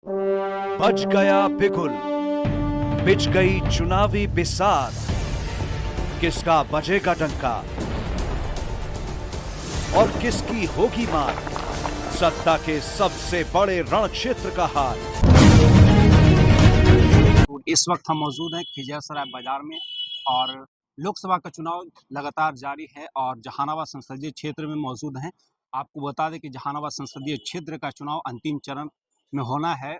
बज गया बिगुल, बिछ गई चुनावी बिसात, किसका बजेगा डंका और किसकी होगी मार, सत्ता के सबसे बड़े रण क्षेत्र का हाल। तो इस वक्त हम मौजूद हैं खिजरसराय बाजार में और लोकसभा का चुनाव लगातार जारी है और जहानाबाद संसदीय क्षेत्र में मौजूद हैं। आपको बता दें कि जहानाबाद संसदीय क्षेत्र का चुनाव अंतिम चरण में होना है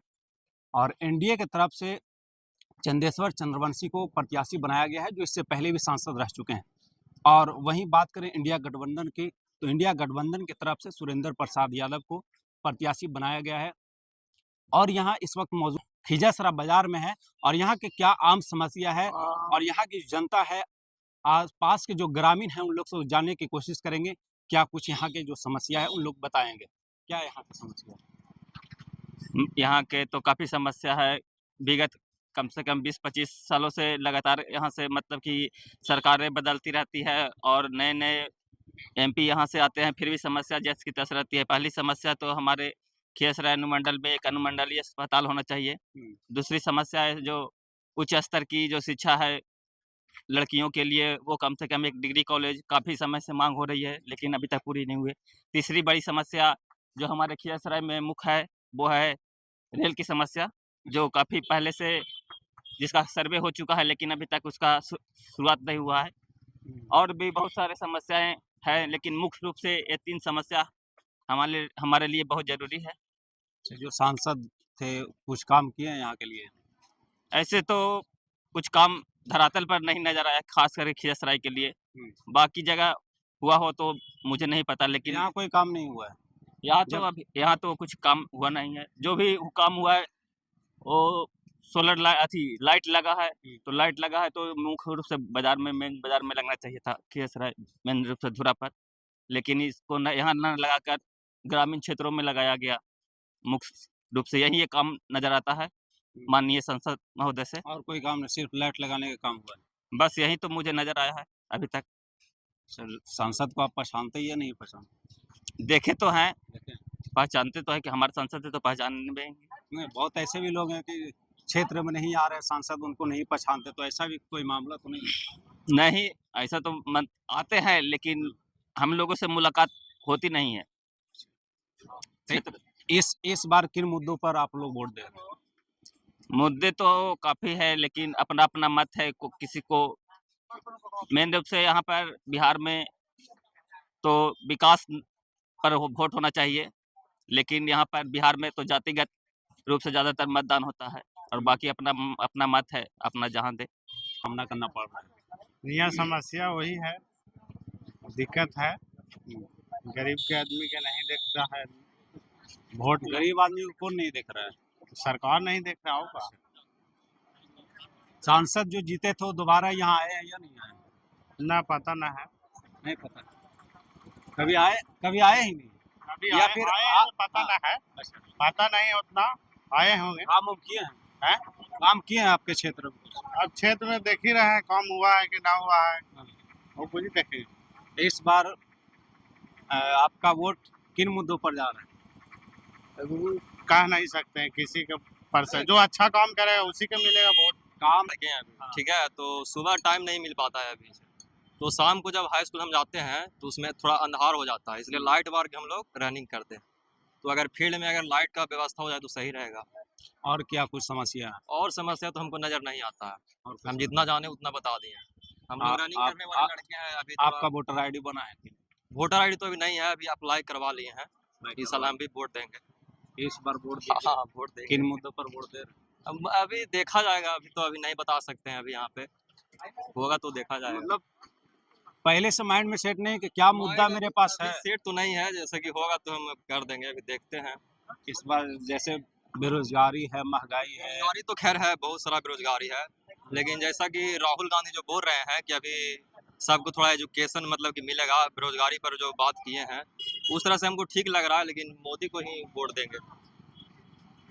और एनडीए की तरफ से चंदेश्वर चंद्रवंशी को प्रत्याशी बनाया गया है, जो इससे पहले भी सांसद रह चुके हैं। और वहीं बात करें इंडिया गठबंधन की, तो इंडिया गठबंधन की तरफ से सुरेंद्र प्रसाद यादव को प्रत्याशी बनाया गया है और यहाँ इस वक्त मौजूद खिजरसराय बाजार में है और यहाँ के क्या आम समस्या है और यहाँ की जनता है, आस पास के जो ग्रामीण हैं उन लोग से जानने की कोशिश करेंगे। क्या कुछ यहाँ के जो समस्या है उन लोग बताएंगे। क्या यहाँ की समस्या है? यहाँ के तो काफ़ी समस्या है। विगत कम से कम 20-25 सालों से लगातार यहाँ से मतलब कि सरकारें बदलती रहती है और नए-नए एमपी यहाँ से आते हैं, फिर भी समस्या जैसे की तैसे रहती है। पहली समस्या तो हमारे खिजरसराय अनुमंडल में एक अनुमंडलीय अस्पताल होना चाहिए। दूसरी समस्या है जो उच्च स्तर की जो शिक्षा है लड़कियों के लिए, वो कम से कम एक डिग्री कॉलेज काफ़ी समय से माँग हो रही है, लेकिन अभी तक पूरी नहीं हुई है। तीसरी बड़ी समस्या जो हमारे खिजरसराय में मुख्य है, वो है रेल की समस्या, जो काफ़ी पहले से जिसका सर्वे हो चुका है, लेकिन अभी तक उसका शुरुआत नहीं हुआ है। और भी बहुत सारे समस्याएँ हैं, लेकिन मुख्य रूप से ये 3 समस्या हमारे लिए बहुत ज़रूरी है। जो सांसद थे कुछ काम किए हैं यहाँ के लिए? ऐसे तो कुछ काम धरातल पर नहीं नज़र आया, ख़ास करके खिजरसराय के लिए। बाकी जगह हुआ हो तो मुझे नहीं पता, लेकिन यहाँ कोई काम नहीं हुआ है। यहाँ तो कुछ काम हुआ नहीं है। जो भी काम हुआ है वो सोलर लाइट लगा है, तो लाइट लगा है तो मुख्य रूप से मेन बाज़ार में लगना चाहिए था, खिजरसराय मेन रूप से धुरा पर। लेकिन इसको न यहाँ ना लगाकर ग्रामीण क्षेत्रों में लगाया गया। मुख्य रूप से यही ये काम नज़र आता है माननीय सांसद महोदय से। और कोई काम नहीं, सिर्फ लाइट लगाने का काम हुआ है। बस यही तो मुझे नज़र आया है अभी तक। सर, सांसद को आप पहचानते ही या नहीं पहचानते? देखे तो हैं, देखें। पहचानते तो हैं कि हमारे सांसद है तो पहचानेंगे। नहीं, बहुत ऐसे भी लोग हैं कि क्षेत्र में नहीं आ रहे सांसद, उनको नहीं पहचानते, तो ऐसा भी कोई मामला तो नहीं है? नहीं, ऐसा तो आते हैं, लेकिन हम लोगों से मुलाकात होती नहीं है। क्षेत्र इस बार किन मुद्दों पर आप लोग वोट दे रहे हैं? मुद्दे तो काफ़ी है, लेकिन अपना-अपना मत है। किसी को मेन रूप से यहाँ पर बिहार में तो विकास पर वोट होना चाहिए, लेकिन यहाँ पर बिहार में तो जातिगत रूप से ज़्यादातर मतदान होता है और बाकी अपना मत है, अपना जहाँ दे। सामना करना पड़ रहा है। यह समस्या वही है, दिक्कत है, गरीब के आदमी के नहीं देख रहा है वोट। गरीब आदमी को कौन नहीं देख रहा है? सरकार नहीं देख रहा होगा। सांसद जो जीते थे वो दोबारा यहाँ आए हैं या नहीं आए? ना पता ना है, नहीं पता। कभी आए ही नहीं अभी या आए फिर आए हैं, पता ना है, पता नहीं उतना आए होंगे। काम उम किए हैं? काम किए हैं आपके क्षेत्र में कुछ? अब क्षेत्र में देख ही रहे हैं काम हुआ है कि ना हुआ है, वो कुछ देखे। इस बार आपका वोट किन मुद्दों पर जा रहा है? कह नहीं सकते हैं किसी के पर से, जो अच्छा काम करेगा उसी को मिलेगा वोट। काम लगे हैं अभी, ठीक है। तो सुबह टाइम नहीं मिल पाता है अभी, तो शाम को जब हाई स्कूल हम जाते हैं तो उसमें थोड़ा अंधार हो जाता है, इसलिए लाइट बार के हम लोग रनिंग करते हैं। तो अगर फील्ड में अगर लाइट का व्यवस्था हो जाए तो सही रहेगा। और क्या कुछ समस्या है? और समस्या तो हमको नज़र नहीं आता है, और हम जितना जाने उतना बता दिए। हम लोग रनिंग करने वाले लड़के हैं। अभी आपका वोटर आईडी बना है क्या? वोटर आईडी तो अभी नहीं है, अभी अप्लाई करवा लिए हैं। इस साल हम भी वोट देंगे। इस बार वोट हाँ, वोट देंगे। किन मुद्दों पर वोट दे रहे हैं? अभी देखा जाएगा, अभी नहीं बता सकते हैं। अभी यहाँ पे होगा तो देखा जाएगा। मतलब पहले से माइंड में सेट नहीं कि क्या मुद्दा मेरे पास है? सेट तो नहीं है, जैसे कि होगा तो हम कर देंगे, अभी देखते हैं। इस बार जैसे बेरोजगारी है, महंगाई है। बेरोजगारी तो खैर है, बहुत सारा बेरोजगारी है, लेकिन जैसा कि राहुल गांधी जो बोल रहे हैं कि अभी सबको थोड़ा एजुकेशन मतलब कि मिलेगा, बेरोजगारी पर जो बात किए हैं उस तरह से हमको ठीक लग रहा है, लेकिन मोदी को ही वोट देंगे।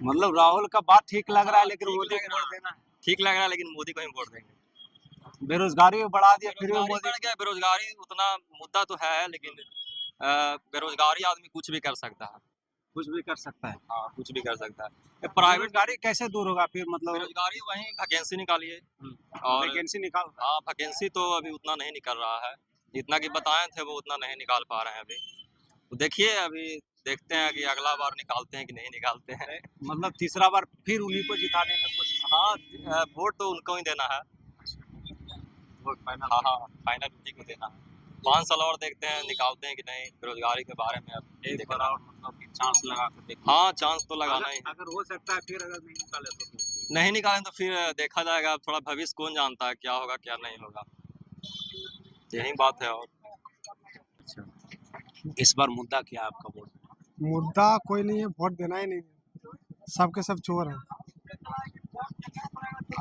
मतलब राहुल का बात ठीक लग रहा है, लेकिन मोदी को वोट देना है। ठीक लग रहा है, लेकिन मोदी को ही वोट देंगे। बेरोजगारी भी बढ़ा दिया, फिर भी बेरोजगारी मोदी। बढ़ गया, बेरोजगारी उतना मुद्दा तो है, लेकिन बेरोजगारी आदमी कुछ भी कर सकता है। कुछ भी कर सकता है। हाँ, कुछ भी कर सकता है। प्राइवेट बेरोजगारी कैसे दूर होगा फिर मतलब बेरोजगारी वहीं वैकेंसी निकालिए और वैकेंसी निकाल हाँ वैकेंसी तो अभी उतना नहीं निकल रहा है, जितना कि बताए थे वो उतना नहीं निकाल पा रहे हैं अभी। तो देखिए अभी देखते हैं कि अगला बार निकालते हैं कि नहीं निकालते हैं। मतलब तीसरा बार फिर उन्हीं को जिताने का कुछ हाँ वोट तो उनको ही देना है। वोट फाइनल हाँ हाँ फाइनल उसी को देना है। 5 साल और देखते हैं निकालते हैं कि नहीं, बेरोजगारी के बारे में अब एक देखना बार है। और मतलब कि चांस लगा कर देखिए। हाँ चांस तो लगाना ही है। अगर हो सकता है फिर अगर नहीं निकाले तो फिर नहीं निकालें तो फिर देखा जाएगा, थोड़ा भविष्य कौन जानता है क्या होगा क्या नहीं होगा, यही बात है। और इस बार मुद्दा क्या है आपका वोट? मुद्दा कोई नहीं है, वोट देना ही नहीं है, सबके सब चोर हैं।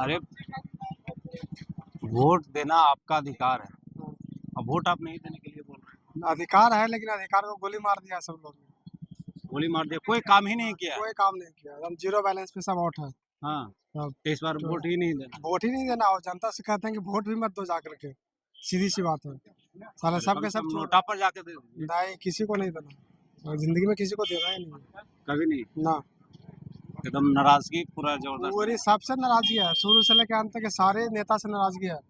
अरे वोट देना आपका अधिकार है, अब वोट आप नहीं देने के लिए बोल रहे हैं। अधिकार है लेकिन अधिकार को गोली मार दिया सब लोग ने। गोली मार दिया, कोई काम ही नहीं किया। कोई काम नहीं किया, एकदम जीरो बैलेंस पे सब वोट है। हाँ अब तो इस बार तो- वोट ही नहीं देना। वोट ही नहीं देना, और जनता से कहते हैं कि वोट भी मत दो जाकर के, सीधी सी बात है। साले सबके सब चोर नोटा पर जाके दे दीजिए। नहीं, किसी को नहीं देना, और जिंदगी में किसी को देना ही नहीं है। कभी नहीं, ना, एकदम नाराजगी पूरा जबरदस्त। पूरी सबसे नाराजगी है, शुरू से लेकर अंत तक के सारे नेता से नाराजगी है।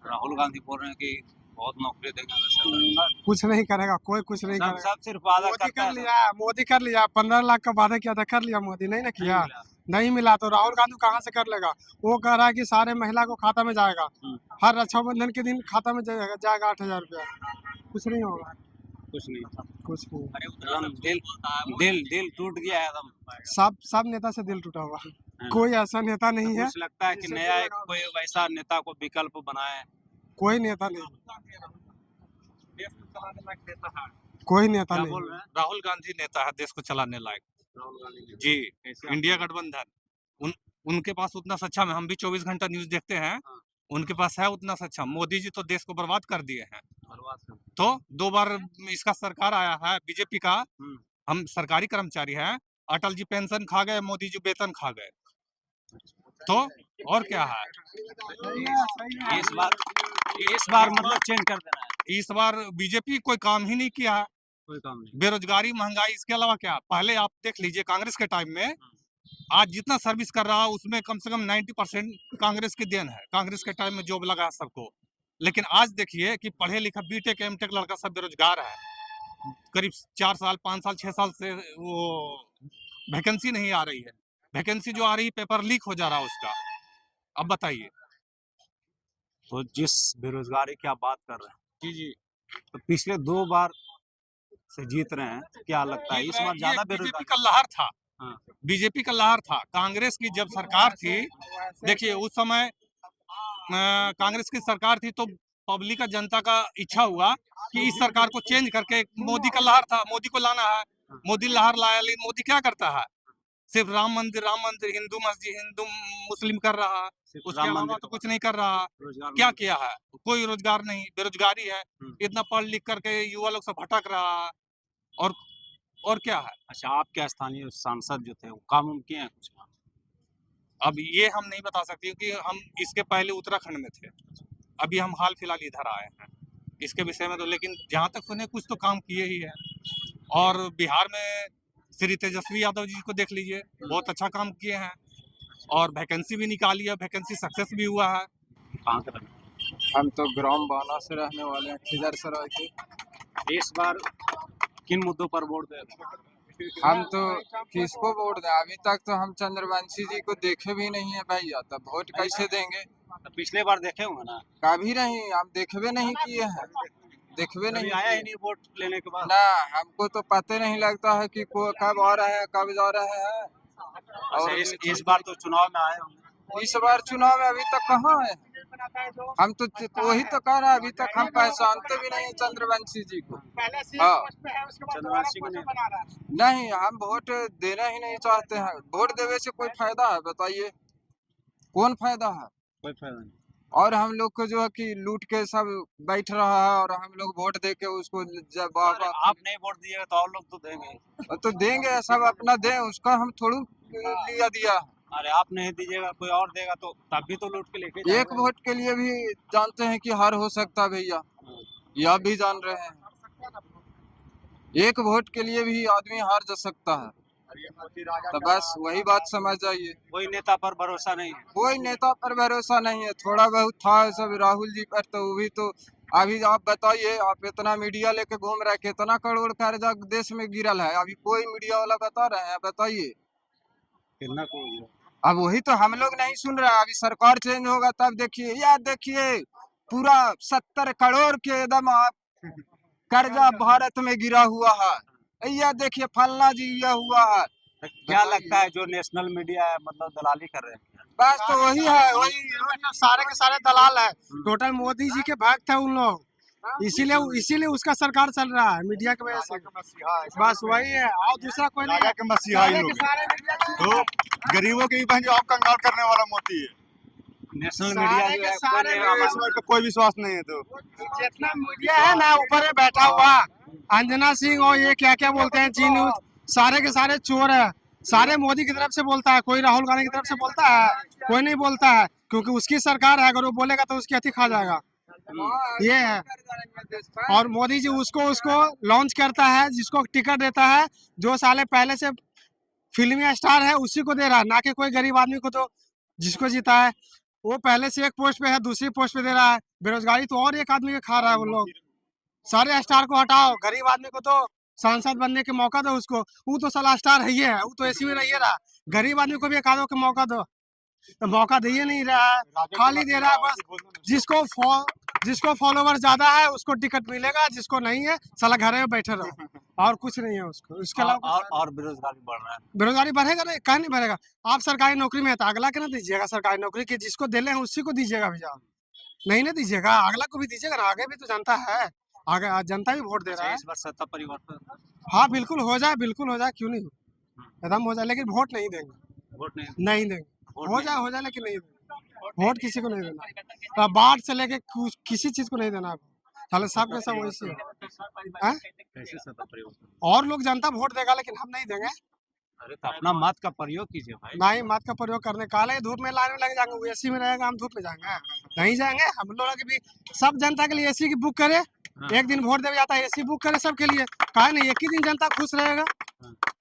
राहुल गांधी बोल रहे हैं कि बहुत नौकरी देगा, कुछ नहीं करेगा, कोई कुछ नहीं सब करेगा। सब सिर्फ वादा मोदी करता कर है। लिया, मोदी कर लिया, 15 लाख का वादा किया था, कर लिया मोदी, नहीं ना किया, मिला। नहीं मिला तो राहुल गांधी कहाँ से कर लेगा। वो कह रहा है कि सारे महिला को खाता में जाएगा, हर रक्षाबंधन के दिन खाता में जाएगा 8,000 रुपया। कुछ नहीं होगा, कुछ नहीं, कुछ नहीं। एकदम दिल टूट गया है एकदम। सब नेता से दिल टूटा हुआ है, कोई ऐसा नेता नहीं है, कुछ लगता है कि जिससे नया दिल एक लगा कोई वैसा नेता को विकल्प बनाए। कोई नेता नहीं, कोई नेता क्या नहीं। बोल रहे हैं? राहुल गांधी नेता है देश को चलाने लायक। राहुल गांधी जी, कैसे इंडिया गठबंधन उन उनके पास उतना सक्षम है। हम भी 24 घंटा न्यूज देखते हैं, हाँ। उनके पास है उतना सक्षम। मोदी जी तो देश को बर्बाद कर दिए हैं। बर्बाद कर दिया। तो 2 बार इसका सरकार आया है बीजेपी का, हम्म। हम सरकारी कर्मचारी हैं। अटल जी पेंशन खा गए, मोदी जी वेतन खा गए, तो और क्या है। इस बार मतलब चेंज कर देना है, इस बार बीजेपी कोई काम ही नहीं किया है। कोई काम नहीं। बेरोजगारी, महंगाई, इसके अलावा क्या। पहले आप देख लीजिए कांग्रेस के टाइम में, आज जितना सर्विस कर रहा है उसमें कम से कम 90% कांग्रेस की देन है। कांग्रेस के टाइम में जॉब लगा है सबको। लेकिन आज देखिए कि पढ़े लिखा बीटेक एमटेक लड़का सब बेरोजगार है। करीब 4 साल 5 साल 6 साल से वो वैकेंसी नहीं आ रही है। वैकेंसी जो आ रही है पेपर लीक हो जा रहा है उसका। अब बताइए। तो जिस बेरोजगारी की आप बात कर रहे हैं, जी जी, तो पिछले 2 बार से जीत रहे हैं, तो क्या लगता है इस बार ज्यादा बीजेपी बेरोजगार? का लहर था। हाँ। बीजेपी का लहर था। कांग्रेस की जब सरकार थी, देखिए उस समय कांग्रेस की सरकार थी तो पब्लिक का, जनता का इच्छा हुआ कि इस सरकार को चेंज करके, मोदी का लहर था, मोदी को लाना है। मोदी लहर लाया, लेकिन मोदी क्या करता है, सिर्फ राम मंदिर, हिंदू मस्जिद, हिंदू मुस्लिम कर रहा है, उसके राम अलावा मंदिर तो कुछ नहीं कर रहा। रोजगार क्या नहीं। किया है, कोई रोजगार नहीं, बेरोजगारी है। हम्म। इतना पढ़ लिख करके युवा लोग सब भटक रहा है, और क्या है। अच्छा, आपके स्थानीय सांसद जो थे वो काम उम किए हैं कुछ? अब ये हम नहीं बता सकते क्योंकि हम इसके पहले उत्तराखंड में थे, अभी हम हाल फिलहाल इधर आए हैं। इसके विषय में तो, लेकिन जहाँ तक सुने कुछ तो काम किए ही है। और बिहार में श्री तेजस्वी यादव जी को देख लीजिए, बहुत अच्छा काम किए हैं और वैकेंसी भी निकाली है, वैकेंसी सक्सेस भी हुआ है। कहाँ के रहने वाले? हम तो ग्राम बाना से रहने वाले हैं, खिजरसराय के। इस बार किन मुद्दों पर वोट दे रहे हैं? हम तो किसको वोट दें, अभी तक तो हम चंद्रवंशी जी को देखे भी नहीं है भैया, तो वोट कैसे देंगे? तो पिछले बार देखे होंगे ना, कभी नहीं, हम देखबे नहीं किए हैं, देखबे कभी नहीं आया ही किए। नहीं वोट लेने के बाद। ना, हमको तो पता नहीं लगता है कि कब आ रहे हैं कब जा रहे हैं। अच्छा, और इस बार तो चुनाव में आए होंगे। इस बार चुनाव में अभी तक कहाँ है, हम तो वही तो कह रहे हैं, अभी तक हम पहचानते भी नहीं है चंद्रवंशी जी को। हाँ, चंद्रवंशी को नहीं। नहीं, हम वोट देना ही नहीं चाहते हैं। वोट देवे से कोई फायदा है, बताइए कौन फायदा है? कोई फायदा नहीं। और हम लोग को जो है कि लूट के सब बैठ रहा है, और हम लोग वोट दे के उसको जब अरे आप नहीं वोट दिएगा तो और लोग तो देंगे। तो देंगे, सब अपना दें, उसका हम थोड़ू लिया दिया। अरे आप नहीं दीजिएगा कोई और देगा तो तब भी तो लूट के लेके एक जाएगा। वोट के लिए भी जानते हैं कि हार हो सकता है भैया, यह भी जान रहे हैं। एक वोट के लिए भी आदमी हार जा सकता है। तो बस वही बात समझ जाइए। कोई नेता पर भरोसा नहीं है। कोई नेता पर भरोसा नहीं है, थोड़ा बहुत था सब राहुल जी पर, तो वो भी तो अभी आप बताइए, आप इतना मीडिया लेके घूम रहे, कितना करोड़ कर्जा देश में गिरल है, अभी कोई मीडिया वाला बता रहे हैं? बताइए। कितना को अब वही तो हम लोग नहीं सुन रहे हैं, अभी सरकार चेंज होगा तब देखिए, या देखिए पूरा 70 करोड़ के एकदम कर्जा भारत में गिरा हुआ है, या देखिए फलना जी यह हुआ है। क्या लगता है जो नेशनल मीडिया है मतलब दलाली कर रहे हैं? बस तो वही है, वही सारे के सारे दलाल है, टोटल मोदी जी के भक्त है उन लोग, इसीलिए उसका सरकार चल रहा है मीडिया की वजह से। बस वही है और दूसरा कोई नहीं है। के मसीहा ही लोग हैं। तो गरीबों के भी बहन जो आप कंगाल करने वाला मोदी है। नेशनल मीडिया जो है कोई विश्वास नहीं है। तो जितना मीडिया है ना ऊपर में बैठा हुआ अंजना सिंह और ये क्या क्या बोलते हैं जी न्यूज, सारे के सारे चोर है, सारे मोदी की तरफ से बोलता है, कोई राहुल गांधी की तरफ से बोलता है, कोई नहीं बोलता है, क्योंकि उसकी सरकार है, अगर वो बोलेगा तो उसकी अति खा जाएगा, ये है। और मोदी जी उसको लॉन्च करता है, जिसको टिकट देता है, जो साले पहले से फिल्मी स्टार है उसी को दे रहा है, ना कि कोई गरीब आदमी को। तो जिसको जीता है वो पहले से एक पोस्ट पे है, दूसरी पोस्ट पे दे रहा है। बेरोजगारी तो और एक आदमी के खा रहा है वो लोग। सारे स्टार को हटाओ, गरीब आदमी को तो सांसद बनने के मौका दो उसको, वो तो साला स्टार है ही है, वो तो ऐसी में रही रहा। गरीब आदमी को भी एक आधो के मौका दो, तो मौका दे ही नहीं रहा है, खाली दे रहा है। बस जिसको फॉलोवर ज्यादा है उसको टिकट मिलेगा, जिसको नहीं है साला घर में बैठे रहो, और कुछ नहीं है उसको। उसके अलावा और बेरोजगारी बढ़ रहा है। बेरोजगारी बढ़ेगा नहीं, कहीं नहीं बढ़ेगा। आप सरकारी नौकरी में है तो अगला के ना दीजिएगा सरकारी नौकरी की, जिसको देने हैं उसी को दीजिएगा भैया, नहीं ना दीजिएगा, अगला को भी दीजिएगा ना, आगे भी तो जनता है, आगे जनता भी वोट दे रहा है। इस बार सत्ता परिवर्तन हाँ बिल्कुल हो जाए, बिल्कुल हो जाए, क्यों नहीं हो, एकदम हो जाए, लेकिन वोट नहीं देंगे, वोट नहीं देंगे, हो जाए लेकिन नहीं देंगे वोट, किसी को नहीं देना। तो बाढ़ से लेके किसी चीज को नहीं देना, साले सब के सब वैसे है। कैसे सत्ता परिवर्तन? और लोग जनता वोट देगा, लेकिन हम नहीं देंगे। अरे तो अपना मत का प्रयोग कीजिए भाई। नहीं, मत का प्रयोग करने काले धूप में लाने लग जाएंगे, वो एसी में रहेगा, हम धूप में जाएंगे, नहीं जाएंगे। हम लोग की भी सब जनता के लिए एसी की बुक करे, एक दिन वोट देने जाता है एसी बुक करे सबके लिए, काहे नहीं, एक ही दिन जनता खुश रहेगा।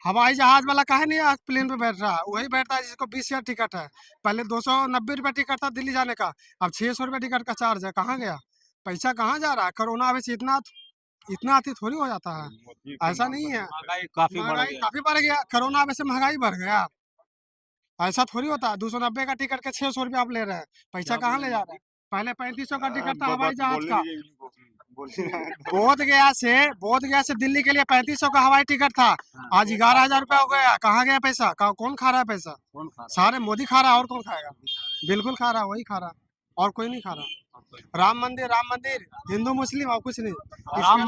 हवाई जहाज वाला काहे नहीं आज प्लेन पे बैठ रहा है, वही बैठता है जिसको 20,000 टिकट है। पहले 290 रुपये टिकट था दिल्ली जाने का, अब 600 रुपये टिकट का चार्ज है। कहाँ गया पैसा, कहाँ जा रहा है? कोरोना आवे से इतना अति थोड़ी हो जाता है, ऐसा नहीं है। महंगाई काफी बढ़ गया, कोरोना आवे से महंगाई बढ़ गया, ऐसा थोड़ी होता है। 290 का टिकट के 600 रुपये आप ले रहे हैं, पैसा कहाँ ले जा रहे हैं? पहले 3500 का टिकट था हवाई जहाज का, बोध गया से दिल्ली के लिए 3500 का हवाई टिकट था, आज 11,000 रुपया हो गया। कहाँ गया पैसा? कौन खा रहा है पैसा? सारे मोदी खा रहा है, और कौन खाएगा? बिल्कुल खा रहा है, वही खा रहा है, और कोई नहीं खा रहा। राम मंदिर हिंदू मुस्लिम और कुछ नहीं। राम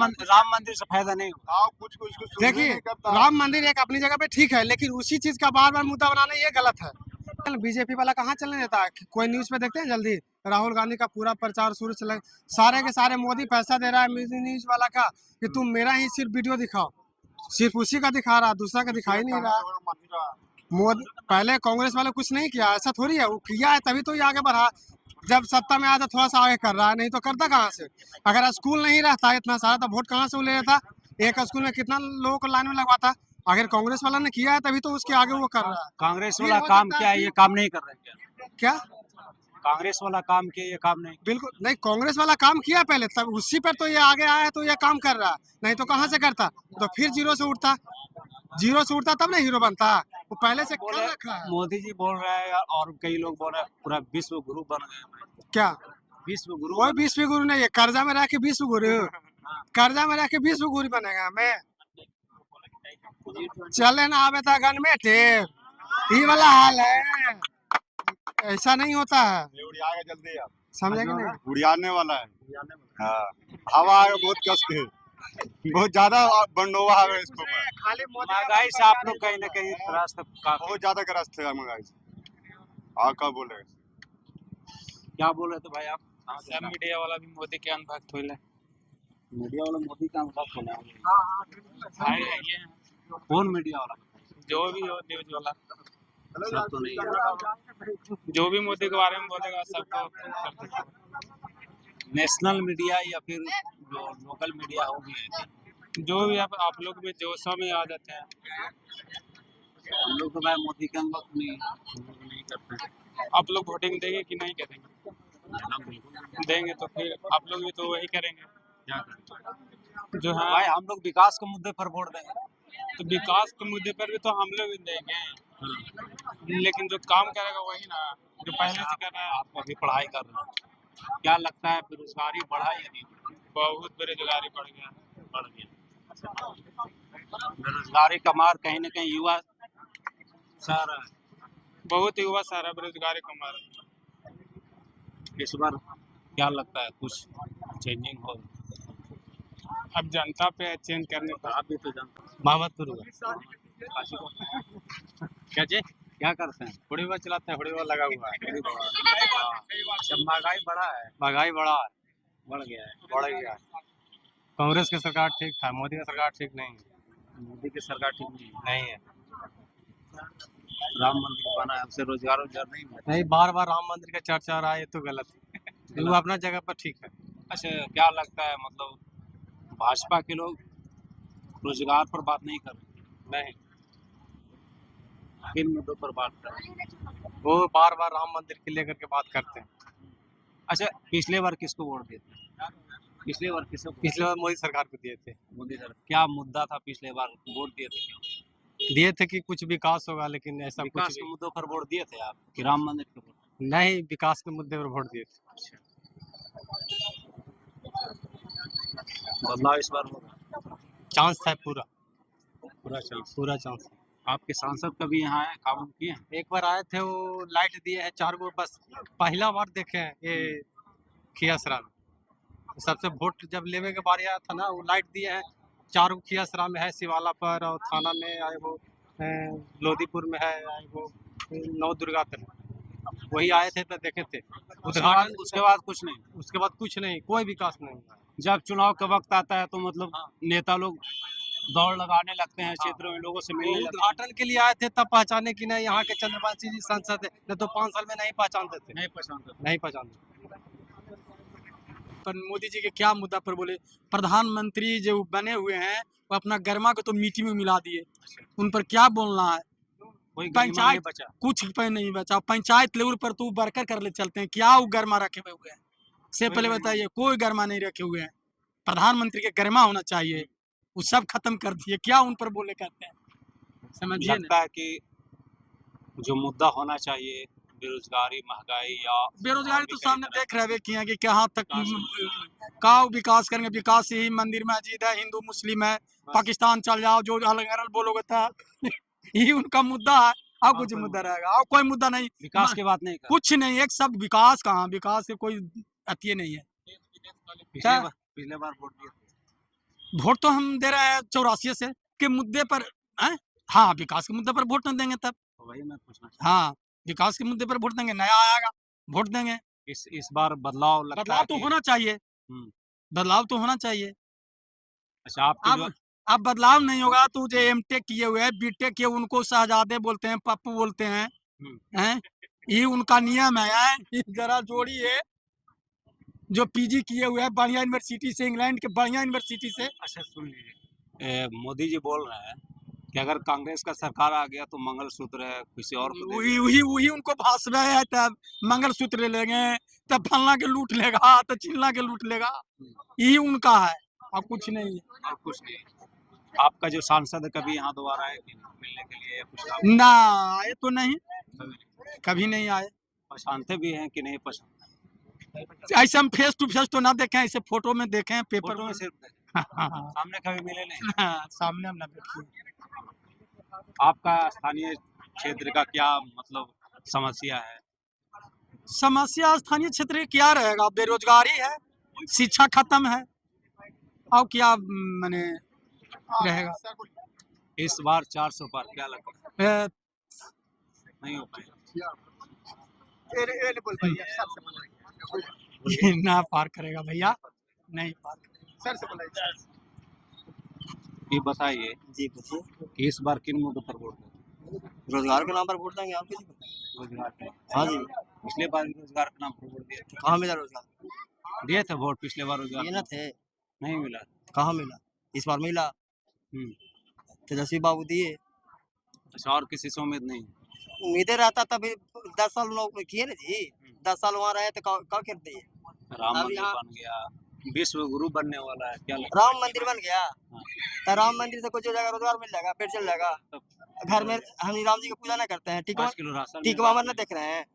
मंदिर से फायदा नहीं होगा। देखिए राम मंदिर एक अपनी जगह पे ठीक है, लेकिन उसी चीज का बार बार मुद्दा बनाना ये गलत है। बीजेपी वाला कहाँ चलने देता है? कोई न्यूज पे देखते हैं जल्दी राहुल गांधी का पूरा प्रचार शुरू चले, सारे के सारे मोदी पैसा दे रहा है न्यूज वाला का कि तुम मेरा ही सिर्फ वीडियो दिखाओ, सिर्फ उसी का दिखा रहा, दूसरा का दिखा ही नहीं रहा। मोदी पहले कांग्रेस वाले कुछ नहीं किया, ऐसा थोड़ी है, वो किया है तभी तो ये आगे बढ़ा। जब सत्ता में आया था थोड़ा सा आगे कर रहा है, नहीं तो करता कहाँ से? अगर स्कूल नहीं रहता इतना सारा तो वोट कहाँ से वो ले लेता? एक स्कूल में कितना लोगों को लाइन में लगवाता? अगर कांग्रेस वाला ने किया है तभी तो उसके आगे वो कर रहा है। कांग्रेस वाला काम क्या है, ये काम नहीं कर रहे क्या? कांग्रेस वाला काम किया, ये काम नहीं? बिल्कुल नहीं, कांग्रेस वाला काम किया पहले, तब उसी पर तो ये आगे आया है, तो ये काम कर रहा है, नहीं तो कहाँ से करता? तो फिर जीरो से उठता तब ना हीरो बनता। वो पहले से कर रखा है। मोदी जी बोल रहे हैं और कई लोग बोल रहे हैं पूरा विश्व गुरु बन गए। क्या विश्व गुरु? कोई विश्व गुरु नहीं है, कर्जा में रह के विश्व गुरु, कर्जा में रह के विश्व गुरु बनेगा। मैं चले ना आवे था गन में टेर, ये वाला हाल है, ऐसा नहीं होता है। जल्दी समझे कि नहीं? उड़ियाने वाला है। हाँ, हवा बहुत कष्ट है, बहुत ज्यादा बंडोवा है इसको। खाली महंगाई से आप लोग कहीं ना कहीं त्रस्त, बहुत ज्यादा ग्रस्त है महंगाई से। हाँ, क्या बोले? क्या बोल रहे थे भाई आप? सब मीडिया वाला भी मोदी के अनभक्त होइले। मीडिया वाला मोदी का अनभक्त होना है। हाय ये कौन मीडिया वाला? जो भी हो न्यूज वाला, सब तो नहीं है। जो भी मोदी के बारे में बोलेगा सबको। नेशनल मीडिया या फिर जो लोकल मीडिया होगी, जो भी आप लोग भी जोशों में आ जाते हैं। हम लोग तो भाई मोदी के वक्त नहीं करते हैं। आप लोग वोटिंग देंगे कि नहीं करेंगे? देंगे तो फिर आप लोग भी तो वही करेंगे क्या करें जो है। भाई, हम लोग विकास के मुद्दे पर वोट देंगे। तो विकास के मुद्दे पर भी तो हम लोग भी देंगे, लेकिन जो काम करेगा वही ना, जो पहले से कर रहा है। आप अभी पढ़ाई कर रहे हैं, क्या लगता है बेरोजगारी बढ़ा या नहीं? बहुत बेरोजगारी बढ़ गया। बढ़ गया। बेरोजगारी का मार कहीं ना कहीं युवा सह रहा है। बहुत युवा सारा बेरोजगारी को मार। इस बार क्या लगता है कुछ चेंजिंग हो? अब जनता पे चेंज करने पर। आप भी तो जनता मोहम्मदपुर क्या जी क्या करते हैं? थोड़ी बहुत चलाते हैं, थोड़ी बहुत लगा हुआ है। सब महंगाई बढ़ा है, महंगाई बढ़ा है, बढ़ गया है। बढ़ गया है। कांग्रेस की सरकार ठीक था, मोदी की सरकार ठीक नहीं है। मोदी की सरकार ठीक नहीं नहीं है। है। राम मंदिर बना है, उससे रोजगार नहीं मिला। नहीं, बार बार राम मंदिर का चर्चा रहा है, ये तो गलत है। वो अपना जगह पर ठीक है। अच्छा, क्या लगता है मतलब भाजपा के लोग रोजगार पर बात नहीं कर रहे? नहीं, किन मुद्दों पर बात कर रहे हैं? वो बार बार राम मंदिर के लेकर के बात करते हैं। अच्छा, पिछले बार किसको वोट दिए थे? पिछले बार किसको? पिछले बार मोदी सरकार को दिए थे। मोदी सर, क्या मुद्दा था पिछले बार वोट दिए थे? क्यों दिए थे कि कुछ विकास होगा, लेकिन ऐसा कुछ विकास के मुद्दों पर वोट दिए थे आप कि राम मंदिर के वोट? नहीं, विकास के मुद्दे पर वोट दिए थे। बदलाव इस बार होगा? चांस था पूरा पूरा चांस। पूरा चांस। आपके सांसद कभी यहाँ आए, काम किए हैं? एक बार आए थे, वो लाइट दिए हैं 4 गो, बस पहला बार देखे हैं ये खियासरा में। सबसे वोट जब लेवे के बारी आया था ना, वो लाइट दिए हैं 4 गो खियासरा में है, शिवाला पर, और थाना में आए वो लोधीपुर में है, आए वो नौ दुर्गा पर। वही आए थे तो देखे थे उद्घाटन। उसके बाद कुछ नहीं? उसके बाद कुछ नहीं, कोई विकास नहीं हुआ। जब चुनाव का वक्त आता है तो मतलब नेता लोग दौड़ लगाने लगते हैं, क्षेत्रों में लोगों से वो मिलने लगते उद्घाटन के लिए आए थे तब पहचाने कि नहीं यहाँ के चंद्रवंशी जी सांसद है, नहीं तो 5 साल में नहीं पहचानते थे। नहीं पसंद। नहीं पहचानते। पर मोदी जी के क्या मुद्दा पर बोले? प्रधानमंत्री जो बने हुए हैं वो अपना गर्मा को तो मिट्टी में मिला दिए, उन पर क्या बोलना है? कोई गरिमा नहीं पंचायत बचा। कुछ पे नहीं बचा। पंचायत लेवल पर तो बरकर कर ले चलते हैं, क्या वो गर्मा रखे हुए हैं? से पहले बताइए, कोई गर्मा नहीं रखे हुए हैं। प्रधानमंत्री के गर्मा होना चाहिए, वो सब खत्म कर दिए, क्या उन पर बोले करते हैं? समझिए ना। लगता है कि जो मुद्दा होना चाहिए बेरोजगारी, महंगाई या बेरोजगारी तो सामने देख रहे हैं कि कहाँ तक का विकास करेंगे। विकास यही मंदिर मस्जिद है, हिंदू मुस्लिम है, पाकिस्तान चल जाओ, जो अलग अलग बोलोगे था यही उनका मुद्दा है। और कुछ मुद्दा रहेगा? और कोई मुद्दा नहीं, विकास की बात नहीं कर। कुछ नहीं। एक सब विकास, कहाँ विकास के कोई अति नहीं है। पिछले बार वोट दिए थे। वोट तो हम दे रहे हैं 84 से के मुद्दे पर हैं? हाँ, विकास के मुद्दे पर वोट नहीं देंगे तब। वही मैं पूछना हाँ, विकास के मुद्दे पर वोट देंगे, नया आएगा वोट देंगे। इस बार बदलाव लगता बदलाव है तो कि- होना चाहिए। हम्म। बदलाव तो होना चाहिए। अच्छा, आपके जो अब बदलाव नहीं होगा तो जो एमटेक किए हुए हैं, बीटेक किए, उनको शहजादे बोलते हैं, पप्पू बोलते हैं, हैं? ये उनका नियम है। जरा जोड़िए, जो पीजी किए हुए हैं बढ़िया यूनिवर्सिटी से, इंग्लैंड के बढ़िया यूनिवर्सिटी से। अच्छा सुन लीजिए, मोदी जी बोल रहे हैं कि अगर कांग्रेस का सरकार आ गया तो मंगलसूत्र है किसी और को दे वही वही वही उनको भाषण है, तब मंगलसूत्र लेंगे, तब फलना के लूट लेगा, तो चिल्ला के लूट लेगा। यही उनका है, और कुछ नहीं है। और कुछ नहीं। आपका जो सांसद है कभी यहाँ दोबारा आए कि मिलने के लिए या कुछ आप ना आए तो नहीं, कभी नहीं आए। पहचानते भी हैं कि नहीं पहचानते? ऐसे हम फेस टू फेस तो ना देखे, ऐसे फोटो में देखे हैं, पेपर फोटो में में सिर्फ हाँ, सामने कभी मिले नहीं? सामने हम ना देखे। आपका स्थानीय क्षेत्र का क्या मतलब समस्या है? समस्या स्थानीय क्षेत्र की क्या रहेगा? बेरोजगारी है, शिक्षा खत्म है, और क्या माने रहेगा? इस बार 400 पार क्या लगता है? नहीं हो पाएगा। ना पार करेगा भैया, नहीं पार। ये बताइए जी पूछिए। कि इस बार किन मुद्दों पर वोट देंगे? रोजगार के नाम पर वोट देंगे, आप किसी को? रोजगार के। हाँ जी। पिछले बार भी रोजगार के नाम पर वोट दिए थे। कहाँ मिला रोजगार? दिए थे वोट पिछले बार रोजगार ये के ना नाम थे, पर। नहीं मिला। कहाँ मिला? इस बार मिला। हम्म। तेजस्वी बाबू दिए, अच्छा, और किसी से उम्मीद नहीं? उम्मीदें रहता तभी 10 साल नौकरी किए ना जी, 10 साल वहाँ रहे तो क्या करते हैं। राम अब मंदिर यहाँ बन गया, विश्व गुरु बनने वाला है, क्या लगता राम मंदिर बन गया, तो राम मंदिर से कुछ हो जाएगा, रोजगार मिल जाएगा, पेट चल जाएगा। घर में हम राम जी की पूजा ना करते हैं, है? टिकवा 5 किलो राशन टिकवावन ना देख रहे हैं,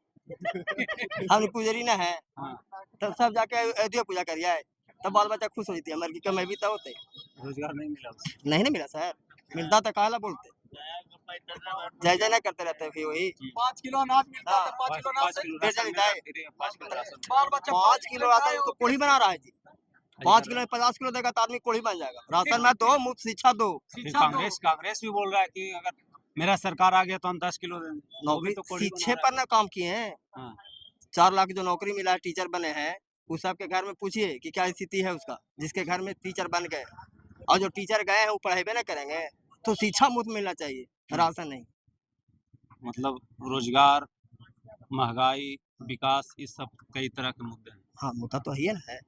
हम पुजारी ना है, हाँ। तो सब जाके अयोध्या पूजा करिए, तब बाल बच्चा खुश होती है, मर की कमाई भी तो होते रोजगार नहीं मिला उससे। नहीं ना मिला सर, मिलता तो काला बोलते जय जय ना करते रहते फिर वही 5 किलो अनाज मिलता है, 5 किलो अनाज पेट चल जाता है, 5 किलो राशन 5 किलो राशन तो कोड़ी बना रहा है जी, 5 किलो में 50 किलो देगा तो आदमी कोड़ी बन जाएगा। राशन में दो, मुफ्त शिक्षा दो। फिर कांग्रेस भी बोल रहा है कि अगर मेरा सरकार आ गया तो हम 10 किलो देंगे। नौकरी तो कोड़ी बना शिक्षे रहा पर ना काम किए हैं, हाँ। 4 लाख जो नौकरी मिला है, टीचर बने हैं, उस सबके घर में पूछिए कि क्या स्थिति है उसका, जिसके घर में टीचर बन गए और जो टीचर गए हैं वो पढ़ाई ना करेंगे, तो शिक्षा मुफ्त मिलना चाहिए, राशन नहीं। मतलब रोजगार, महंगाई, विकास, इस सब कई तरह के मुद्दे हैं, हाँ, मुद्दा तो है ना है,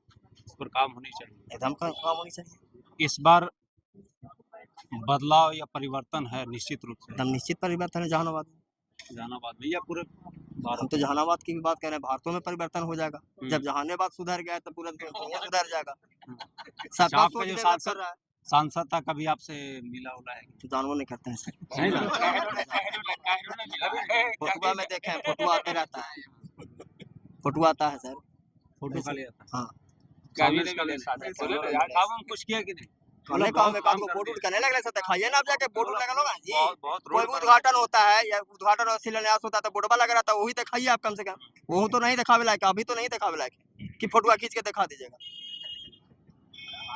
इस पर काम होनी चाहिए। एकदम काम होनी चाहिए, इस बार बदलाव या परिवर्तन है निश्चित रूप से एकदम निश्चित परिवर्तन है जहानाबाद में। जहानाबाद में या पूरे हम भारत तो जहानाबाद की भी बात कर रहे हैं, भारतों में परिवर्तन हो जाएगा, जब जहानाबाद सुधर गया तो पूरा दुनिया सुधर जाएगा। अच्छा, सबका आपका सोच जो डेवलप कर रहा है, सांसद था कभी आपसे मिला उला है? तो जानवर नहीं करते हैं सर, नहीं फोटुआ में देखे हैं, फोटुआ आते रहता है, फोटुआ आता है सर, फोटो खाली आता है। हाँ। कांग्रेस का काम हम कुछ किया कि नहीं? हमने काम में काम को बोर्ड उठ करने लगे, सब खाइए ना, आप जाके बोर्ड उठ लगा लो जी, बहुत कोई रोड उद्घाटन होता है या उद्घाटन और शिलान्यास होता है तो बोर्डवा लगा रहता है, वही दिखाइए आप कम से कम, वो तो नहीं दिखावे लायक, अभी तो नहीं दिखावे लायक कि फोटुआ खींच के दिखा दीजिएगा।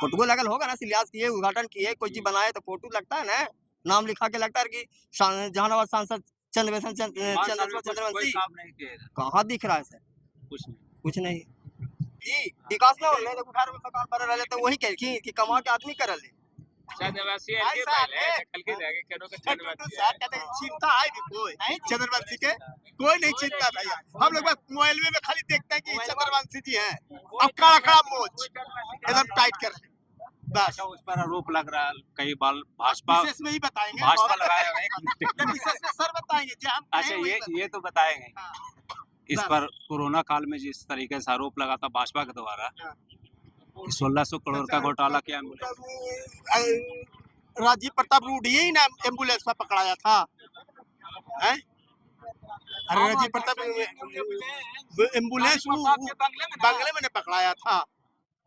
फोटो लगल होगा ना, शिलान्यास किए, उद्घाटन किए, कोई चीज बनाए तो फोटो लगता है ना, नाम लिखा के लगता है कि जहानाबाद सांसद चंद्रवंशी, कहाँ दिख रहा है सर, कुछ नहीं जी। विकास ना हो रहा है, घर में मकान बन रहे तो वही कह कि कमा के आदमी करल है, चंद्रवंशी चिंता है भी कोई चंद्रवंशी के कोई नहीं चिंता भैया, हम लोग मोबाइल में खाली देखते हैं कि चंद्रवंशी जी हैं, अब कड़ा कड़ा मोच एकदम टाइट कर बस। अच्छा, उस पर आरोप लग रहा है कई बार भाजपा विशेष में ही बताएंगे, भाजपा लगाया विशेष में सर बताएंगे जी, हम अच्छा, ये तो बताएंगे इस पर कोरोना काल में जिस तरीके से आरोप लगा था भाजपा के द्वारा 1600 करोड़ का घोटाला किया, राजीव प्रताप रूडी ही ना एम्बुलेंस पर पकड़ाया था, हैं? अरे राजीव प्रताप एम्बुलेंस बंगले में पकड़ाया था,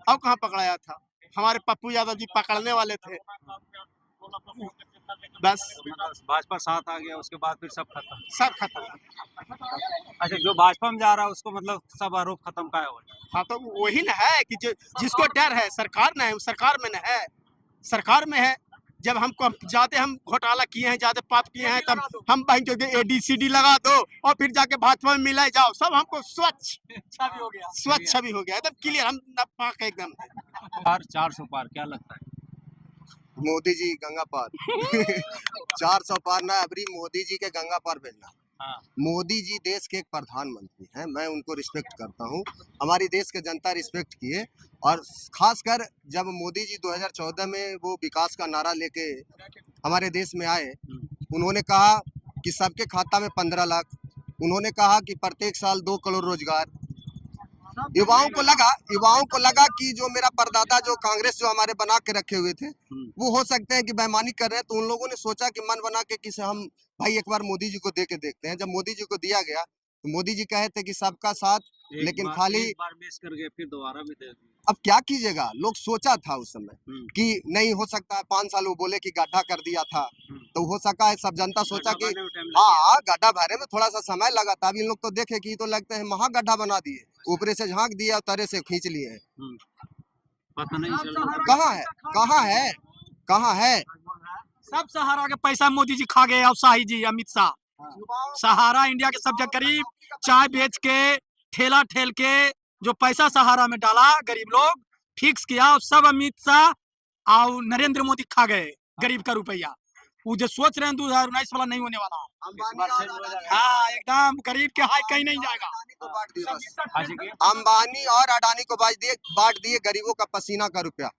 अब कहाँ पकड़ाया था, हमारे पप्पू यादव जी पकड़ने वाले थे, बस भाजपा साथ आ गया, उसके बाद फिर सब खत्म। अच्छा, जो भाजपा में जा रहा है उसको मतलब सब आरोप खत्म का है। हाँ, तो वही ना है कि जिसको डर है सरकार ना है, सरकार में ना है, सरकार में है, जब हमको ज्यादा हम घोटाला किए हैं, ज्यादा पाप किए हैं, तब हम बैंक के ABCD लगा दो और फिर जाके भाजपा में मिला जाओ, सब हमको स्वच्छ छवि हो गया, स्वच्छ छवि हो गया, एकदम क्लियर, हम पाक एकदम। 400 पार क्या लगता है? मोदी जी गंगा पार 400 पार ना, अबरी मोदी जी के गंगा पार भेजना। हाँ। मोदी जी देश के एक प्रधानमंत्री हैं, मैं उनको रिस्पेक्ट करता हूं, हमारी देश के जनता रिस्पेक्ट किए, और खासकर जब मोदी जी 2014 में वो विकास का नारा लेके हमारे देश में आए, उन्होंने कहा कि सबके खाता में 15 लाख, उन्होंने कहा कि प्रत्येक साल 2 करोड़ रोजगार, युवाओं को लगा कि जो मेरा परदादा जो कांग्रेस जो हमारे बना के रखे हुए थे वो हो सकते हैं कि बेईमानी कर रहे हैं, तो उन लोगों ने सोचा कि मन बना के किसे हम भाई एक बार मोदी जी को दे के देखते हैं। जब मोदी जी को दिया गया तो मोदी जी कहे थे कि सबका साथ, लेकिन खाली एक बार मिस कर गए, फिर दोबारा भी दे दिए। अब क्या कीजिएगा, लोग सोचा था उस समय कि नहीं हो सकता है, 5 साल वो बोले कि गड्ढा कर दिया था, तो हो सका है, सब जनता सोचा कि हाँ गड्ढा भरने में थोड़ा सा समय लगा था, अब इन लोग तो देखे कि तो लगता है महा गड्ढा बना दिए, ऊपरे से झांक दिया और तरे से खींच लिए हैं, पता नहीं चल रहा कहाँ है सब सहारा के पैसा मोदी जी खा गए, और शाही जी अमित शाह सहारा इंडिया के सब करीब चाय बेच के ठेला ठेल के जो पैसा सहारा में डाला, गरीब लोग फिक्स किया, और सब अमित शाह और नरेंद्र मोदी खा गए गरीब का रुपया। वो जो सोच रहे हैं 2019 वाला नहीं होने वाला, हाँ एकदम गरीब के हाथ कहीं नहीं जाएगा। अंबानी और अडानी को बांट दिए गरीबों का पसीना का रुपया।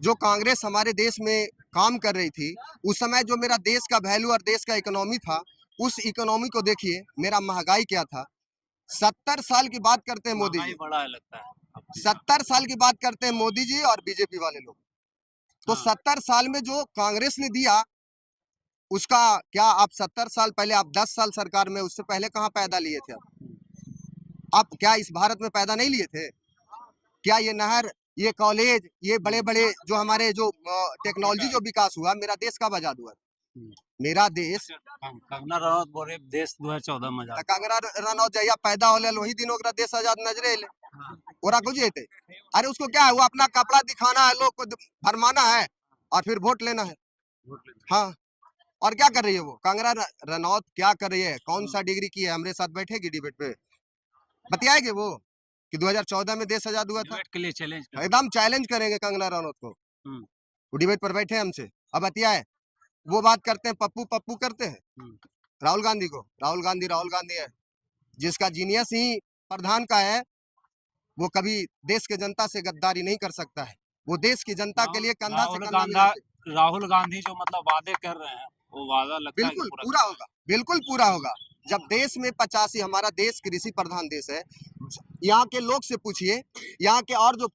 जो कांग्रेस हमारे देश में काम कर रही थी, उस समय जो मेरा देश का वैल्यू और देश का इकोनॉमी था, उस इकोनॉमी को देखिए, मेरा महंगाई क्या था। 70 साल की बात करते हैं मोदी जी, बड़ा है लगता है। 70 साल की बात करते हैं मोदी जी और बीजेपी वाले लोग। तो 70 साल में जो कांग्रेस ने दिया, उसका क्या आप 70 साल पहले, आप 10 साल सरकार में, उससे पहले कहाँ पैदा लिए थे आप क्या इस भारत में पैदा नहीं लिए थे? क्या ये नहर, ये कॉलेज, ये बड़े बड़े जो हमारे जो टेक्नोलॉजी जो विकास हुआ, मेरा देश कब आजाद हुआ? मेरा देश कंगना रनौत बोले देश 2014 में आजाद। कंगना रनौत जहिया पैदा होले वही दिन ओकरा देश आजाद नजरे ले ओरा कुछ हेते। अरे उसको क्या है, वो अपना कपड़ा दिखाना है, लोग को भरमाना है और फिर वोट लेना है। हाँ, और क्या कर रही है वो कंगना रनौत? क्या कर रही है? कौन सा डिग्री की है? हमारे साथ बैठेगी डिबेट पे, बतियाएगी वो कि 2014 में देश आजाद हुआ था? के लिए चैलेंज एकदम चैलेंज करेंगे कंगना रनौत को। वो डिबेट पर बैठे हमसे, अब बतियाए। वो बात करते हैं, पप्पू पप्पू करते हैं राहुल गांधी को। राहुल गांधी है, जिसका जीनियस ही प्रधान का है। वो कभी देश के जनता से गद्दारी नहीं कर सकता है। वो देश की जनता के लिए कंधा से कंधा मिलाते। राहुल गांधी जो मतलब वादे कर रहे हैं, वो वादा लगता है बिल्कुल पूरा होगा, बिल्कुल पूरा होगा। जब देश में 85, हमारा देश कृषि प्रधान देश है। यहाँ के लोग से पूछिए, यहाँ के और जो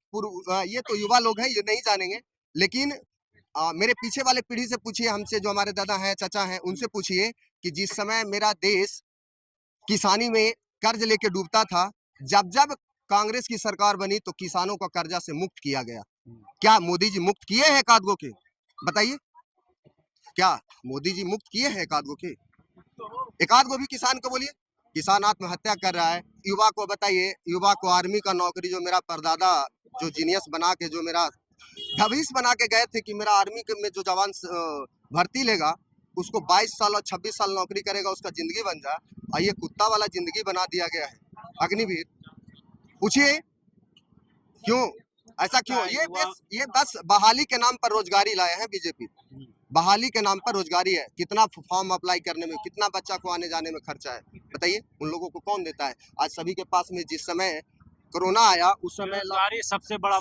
ये तो युवा लोग हैं, ये नहीं जानेंगे, लेकिन मेरे पीछे वाले पीढ़ी से पूछिए, हमसे जो हमारे दादा हैं, चाचा हैं, उनसे पूछिए कि जिस समय मेरा देश किसानी में कर्ज लेके डूबता था, जब जब कांग्रेस की सरकार बनी तो किसानों को कर्जा से मुक्त किया गया। क्या मोदी जी मुक्त किए हैं एक आध गो के? बताइए, क्या मोदी जी मुक्त किए हैं एक आध गो के? एक आध गो भी किसान को बोलिए। किसान आत्महत्या कर रहा है। युवा को बताइए, युवा को आर्मी का नौकरी, जो मेरा परदादा जो जीनियस बना के, जो मेरा भविष्य बना के गए थे कि मेरा आर्मी में जो जवान भर्ती लेगा, उसको 22 साल और 26 साल नौकरी करेगा, उसका जिंदगी बन जाए, और ये कुत्ता वाला जिंदगी बना दिया गया है अग्निवीर। पूछिए क्यों, ऐसा क्यों? ये बस बहाली के नाम पर रोजगारी लाए हैं बीजेपी। बहाली के नाम पर रोजगारी है। कितना फॉर्म अप्लाई करने में, कितना बच्चा को आने जाने में खर्चा है, बताइए। उन लोगों को कौन देता है? आज सभी के पास में, जिस समय कोरोना आया उस समय सबसे बड़ा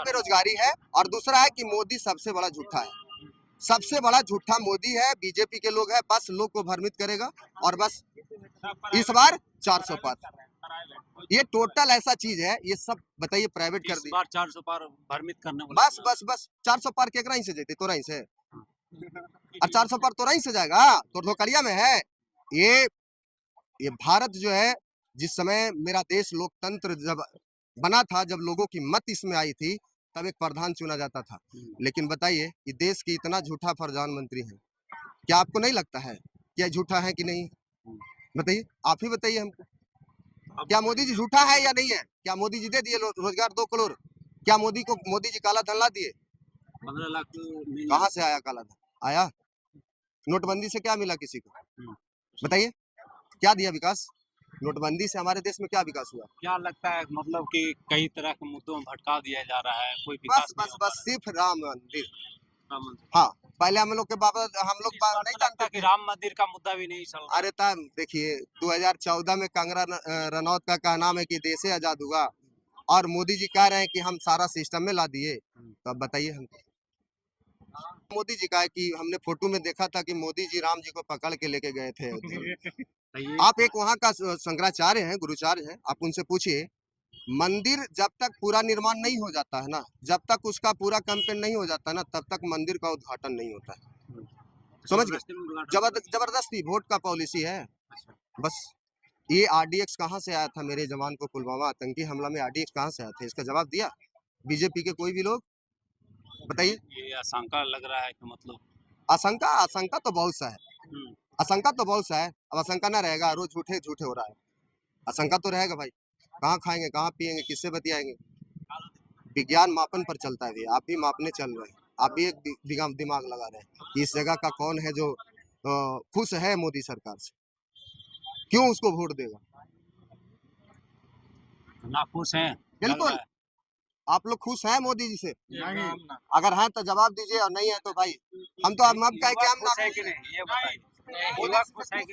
बेरोजगारी है। और दूसरा है कि मोदी सबसे बड़ा झूठा है। सबसे बड़ा झूठा मोदी है। बीजेपी के लोग हैं, बस लोग को भ्रमित करेगा, और बस इस बार 400 पार, ये टोटल ऐसा चीज है। ये सब बताइए, प्राइवेट कर दी, 400 पार भ्रमित करने बस बस बस 400 पार केकरा ही से जेते, तोरा ही से। और 400 पार तोरा ही से जाएगा तो धोकड़िया में है। ये भारत जो है, जिस समय मेरा देश लोकतंत्र जब बना था, जब लोगों की मत इसमें आई थी, तब एक प्रधान चुना जाता था। लेकिन बताइए, ये देश की इतना झूठा प्रधानमंत्री है, क्या आपको नहीं लगता है क्या झूठा है कि नहीं? बताइए, आप ही बताइए हमको, क्या मोदी जी झूठा है या नहीं है? क्या मोदी जी दे दिए रोजगार 2 करोड़? क्या मोदी जी काला धन ला दिए? 15 लाख कहाँ से आया काला धन? आया नोटबंदी से? क्या मिला किसी को? बताइए, क्या दिया विकास? नोटबंदी से हमारे देश में क्या विकास हुआ? क्या लगता है मतलब कि कई तरह के मुद्दों में भटका दिया जा रहा है, कोई विकास बस सिर्फ राम मंदिर। हाँ, पहले हम लोग के बाबा, हम लोग नहीं जानते कि राम मंदिर का मुद्दा भी नहीं चल। अरे तब देखिए, 2014 में कंगना रनौत का कहना है कि देश आजाद हुआ, और मोदी जी कह रहे हैं कि हम सारा सिस्टम में ला दिए। तो अब बताइए हमको, मोदी जी का है कि हमने फोटो में देखा था कि मोदी जी राम जी को पकड़ के लेके गए थे। आप एक वहाँ का शंकराचार्य हैं, गुरुचार्य हैं, आप उनसे पूछिए, मंदिर जब तक पूरा निर्माण नहीं हो जाता है ना, जब तक उसका पूरा कैंपेन नहीं हो जाता ना, तब तक मंदिर का उद्घाटन नहीं होता है। समझ गए? जबरदस्ती वोट का पॉलिसी है बस। ये RDX कहाँ से आया था? मेरे जवान को पुलवामा आतंकी हमला में RDX कहाँ से आया था? इसका जवाब दिया बीजेपी के कोई भी लोग? बताइए। ये आशंका लग रहा है कि मतलब आशंका तो बहुत सा है, आशंका तो बहुत सा है। अब आशंका ना रहेगा? रोज झूठे हो रहा है, आशंका तो रहेगा भाई। कहाँ खाएंगे, कहाँ पिएंगे, किससे बतियाएंगे? विज्ञान मापन पर चलता है, आप भी मापने चल रहे हैं, आप भी एक दिमाग लगा रहे हैं। इस जगह का कौन है जो खुश है मोदी सरकार से? क्यों उसको वोट देगा? ना खुश हैं? बिल्कुल। आप लोग खुश हैं मोदी जी से? अगर हैं तो जवाब दीजिए, और नहीं है तो भाई हम तो अब कह के हम ना ये बताइए, क्यों लगता है कि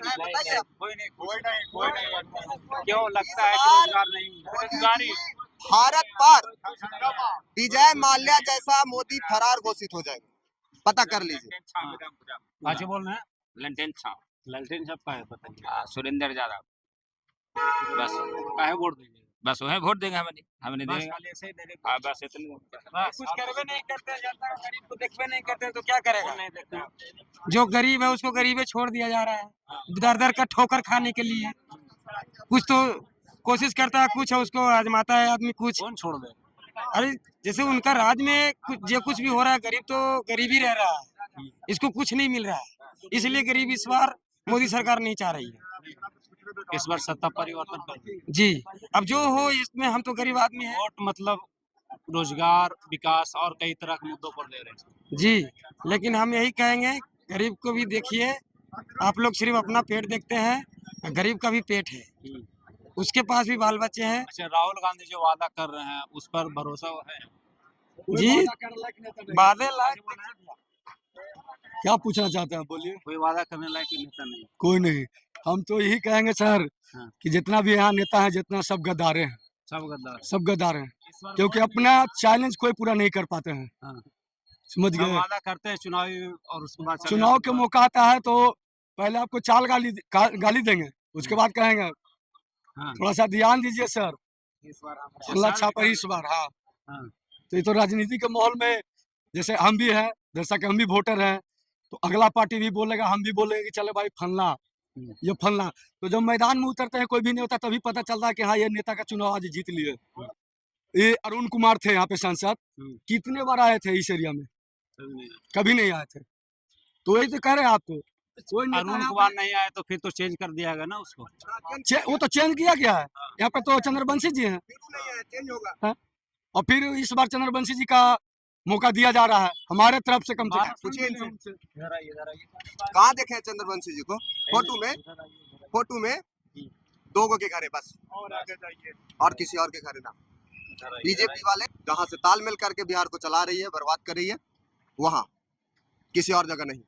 रोजगार नहीं? रोजगारी भारत पर विजय माल्या जैसा मोदी फरार घोषित हो जाएगा, पता कर लीजिए। आज बोल रहे हैं ललटेन छाप ललटेन साहब का है बताइए। सुरेंद्र यादव बस काहे वोट देंगे? बस वही वोट देंगे हमें नहीं बस देंगे। खाली ऐसे ही देने हाँ बस इतने कुछ करवे नहीं करते, जनता गरीब को देखवे नहीं करते तो क्या करेगा? नहीं देते हैं। जो गरीब है उसको गरीबे छोड़ दिया जा रहा है, दर दर का ठोकर खाने के लिए। कुछ तो कोशिश करता है, कुछ है उसको आजमाता है आदमी कुछ। कौन छोड़ दे? अरे जैसे उनका राज में कुछ भी हो रहा है, गरीब तो गरीब ही रह रहा है, इसको कुछ नहीं मिल रहा है, इसलिए गरीब इस बार मोदी सरकार नहीं चाह रही है। इस बार सत्ता परिवर्तन कर जी, अब जो हो इसमें हम तो गरीब आदमी हैं। वोट मतलब रोजगार, विकास और कई तरह के मुद्दों पर दे रहे हैं। जी, लेकिन हम यही कहेंगे गरीब को भी देखिए, आप लोग सिर्फ अपना पेट देखते हैं, गरीब का भी पेट है, उसके पास भी बाल बच्चे हैं। अच्छा, राहुल गांधी जो वादा कर रहे हैं उस पर भरोसा है? जी, वादे लायक क्या पूछना चाहते हैं, बोलिए। कोई वादा करने लायक नेता नहीं। कोई नहीं, हम तो यही कहेंगे सर हाँ। कि जितना भी यहाँ नेता है, जितना सब गद्दारे हैं, सब गद्दार सब गद्दार हैं, क्योंकि अपना चैलेंज कोई पूरा नहीं कर पाते हैं। हाँ। समझ सब गए। वादा करते हैं चुनावी और उसके बाद चले चुनाव जाते के हैं। मौका आता है तो पहले आपको चाल गाली देंगे, उसके बाद कहेंगे हाँ। थोड़ा सा ध्यान दीजिए सर, इस बार अल्लाह छापर इस बार। हाँ, हाँ। तो ये तो राजनीति के माहौल में जैसे हम भी हैं, जैसा कि हम भी वोटर हैं, तो अगला पार्टी भी बोलेगा, हम भी बोलेंगे कि चले भाई फलना, ये फलना। तो जब मैदान में उतरते हैं कोई भी नहीं होता, तभी पता चलता है कि हाँ ये नेता का चुनाव आज जीत लिए। ये अरुण कुमार थे यहाँ पे सांसद, कितने बार आए थे इस एरिया में? कभी नहीं आए थे। तो वही तो कह रहे हैं आपको, कोई नेता अरुण यहाँ कुमार नहीं आए तो फिर तो चेंज कर दिया गया ना उसको। वो तो चेंज किया गया है, यहाँ पे तो चंद्रवंशी जी हैं। हाँ? और फिर इस बार चंद्रवंशी जी का मौका दिया जा रहा है हमारे तरफ से, कम से कम। पूछिए इनसे, कहाँ देखे हैं चंद्रवंशी जी को? फोटो में 2 गो के घर है बस, और किसी और के घर है ना। बीजेपी वाले जहाँ से तालमेल करके बिहार को चला रही है, बर्बाद कर रही है, वहाँ किसी और जगह नहीं,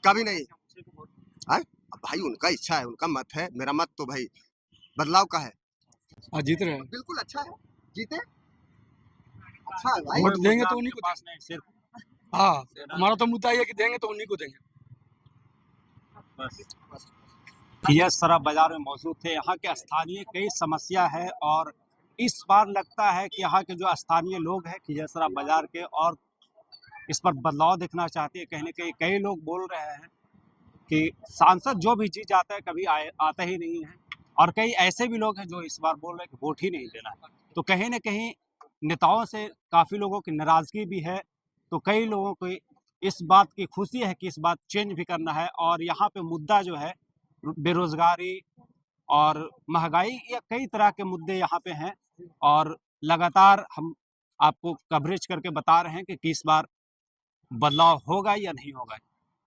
कभी नहीं है। अब भाई उनका इच्छा है, उनका मत है, मेरा मत तो भाई बदलाव का है। हाँ, जीत रहे हैं। बिल्कुल अच्छा है, जीते अच्छा है भाई। वोट देंगे तो उन्हीं को पास नहीं, सिर्फ देंगे। हाँ, हमारा तो मुद्दा ये है कि देंगे तो उन्हीं को देंगे। खिजरसरा बाजार में मौजूद थे। यहाँ के स्थानीय कई समस्या है और इस बार लगता है कि यहाँ के जो स्थानीय लोग हैं खिजरसरा बाजार के, और इस पर बदलाव देखना चाहते हैं। कहीं ना कहीं कई लोग बोल रहे हैं कि सांसद जो भी जीत जाता है कभी आता ही नहीं है, और कई ऐसे भी लोग हैं जो इस बार बोल रहे हैं कि वोट ही नहीं देना है। तो कहीं ना कहीं नेताओं से काफ़ी लोगों की नाराज़गी भी है। तो कई लोगों को इस बात की खुशी है कि इस बात चेंज भी करना है, और यहाँ पे मुद्दा जो है बेरोजगारी और महंगाई या कई तरह के मुद्दे यहाँ पे हैं, और लगातार हम आपको कवरेज करके बता रहे हैं कि इस बार बदलाव होगा या नहीं होगा।